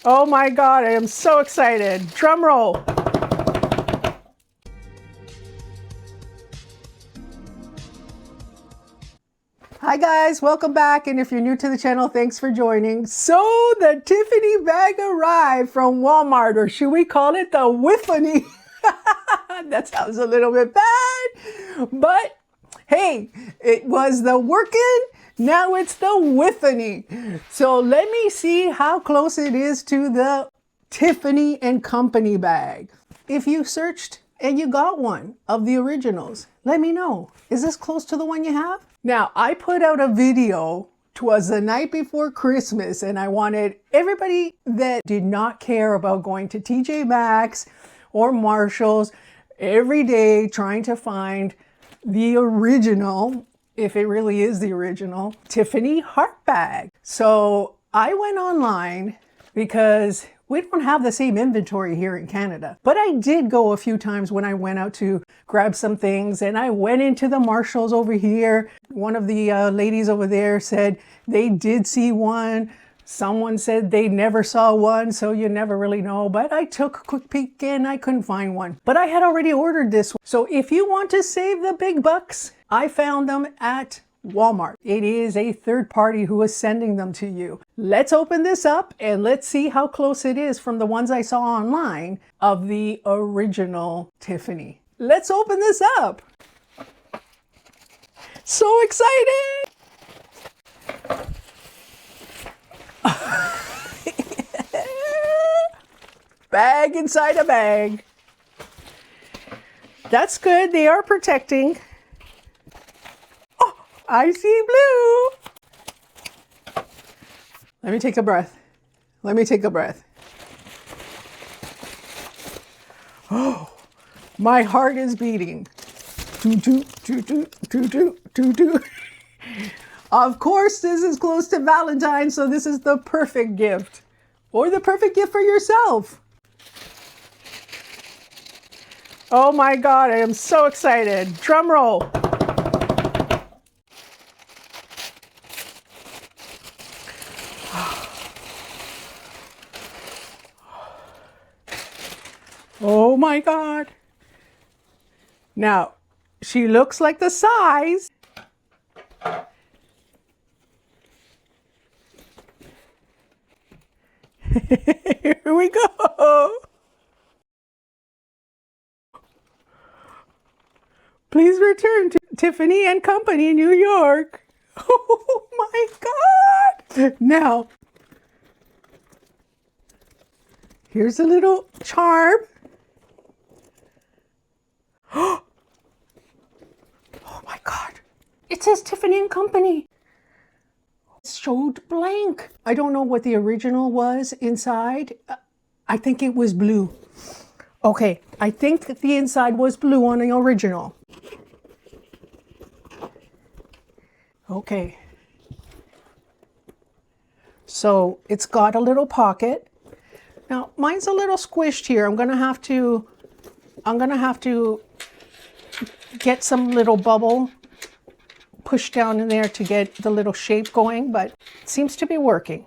Oh my God, I am so excited. Drum roll. Hi guys, welcome back. And if you're new to the channel, thanks for joining. So the Tiffany bag arrived from Walmart, or should we call it the Wiffany? That sounds a little bit bad, but hey, it was the working. Now it's the Wiffany. So let me see how close it is to the Tiffany and Company bag. If you searched and you got one of the originals, let me know. Is this close to the one you have? Now, I put out a video. 'Twas the night before Christmas, and I wanted everybody that did not care about going to TJ Maxx or Marshalls every day trying to find the original, if it really is the original, Tiffany heart bag. So I went online because we don't have the same inventory here in Canada. But I did go a few times when I went out to grab some things, and I went into the Marshalls over here. One of the ladies over there said they did see one. Someone said they never saw one, so you never really know. But I took a quick peek and I couldn't find one. But I had already ordered this one. So if you want to save the big bucks, I found them at Walmart. It is a third party who is sending them to you. Let's open this up and let's see how close it is from the ones I saw online of the original Tiffany. Let's open this up. So excited! Bag inside a bag. That's good. They are protecting. Oh, I see blue. Let me take a breath. Let me take a breath. Oh, my heart is beating. Of course, this is close to Valentine's, so this is the perfect gift. Or the perfect gift for yourself. Oh my God, I am so excited. Drum roll. Oh my God. Now, she looks like the size. Here we go. Please return to Tiffany and Company, New York. Oh my God. Now, here's a little charm. Oh my God. It says Tiffany and Company. It showed blank. I don't know what the original was inside. I think it was blue. Okay, I think that the inside was blue on the original. Okay. So it's got a little pocket. Now, mine's a little squished here. I'm gonna have to get some little bubble pushed down in there to get the little shape going, but it seems to be working.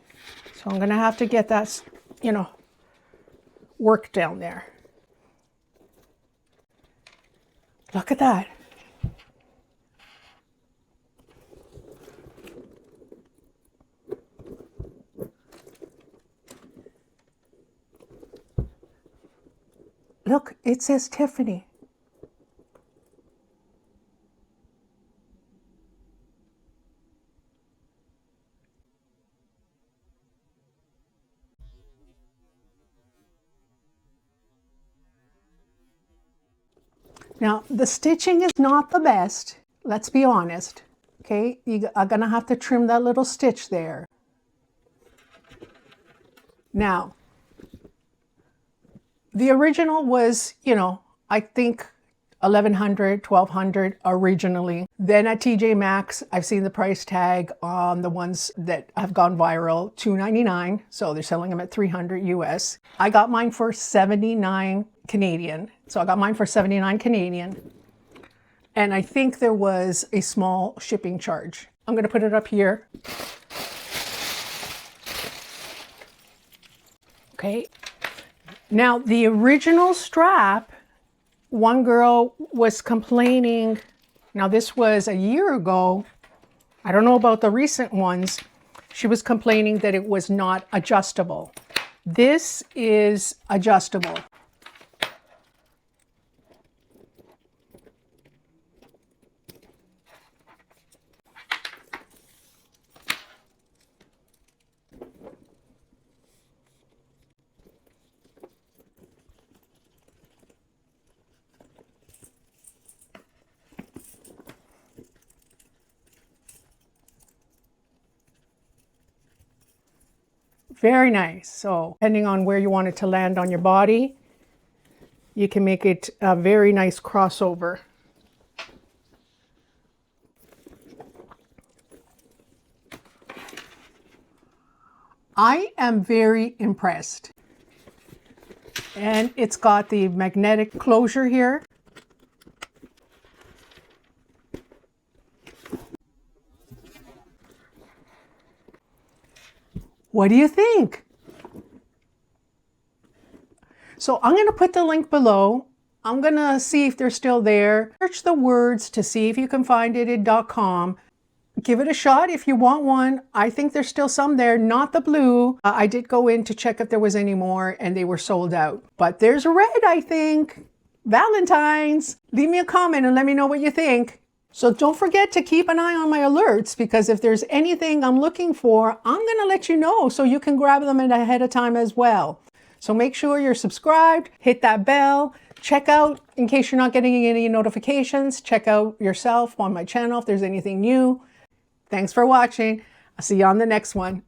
So I'm gonna have to get that, work down there. Look at that. Look, it says Tiffany. Now, the stitching is not the best, let's be honest. Okay, you are gonna have to trim that little stitch there. Now, the original was, I think $1,100, $1,200 originally. Then at TJ Maxx, I've seen the price tag on the ones that have gone viral, $299. So they're selling them at $300 US. I got mine for 79 Canadian. So I got mine for 79 Canadian. And I think there was a small shipping charge. I'm gonna put it up here. Okay. Now the original strap, one girl was complaining, now this was a year ago, I don't know about the recent ones, she was complaining that it was not adjustable. This is adjustable. Very nice. So depending on where you want it to land on your body, you can make it a very nice crossover. I am very impressed. And it's got the magnetic closure here. What do you think? So I'm going to put the link below. I'm going to see if they're still there. Search the words to see if you can find it at .com. Give it a shot if you want one. I think there's still some there, not the blue. I did go in to check if there was any more and they were sold out. But there's red, I think. Valentine's. Leave me a comment and let me know what you think. So don't forget to keep an eye on my alerts, because if there's anything I'm looking for, I'm going to let you know so you can grab them ahead of time as well. So make sure you're subscribed, hit that bell, check out, in case you're not getting any notifications, check out yourself on my channel if there's anything new. Thanks for watching. I'll see you on the next one.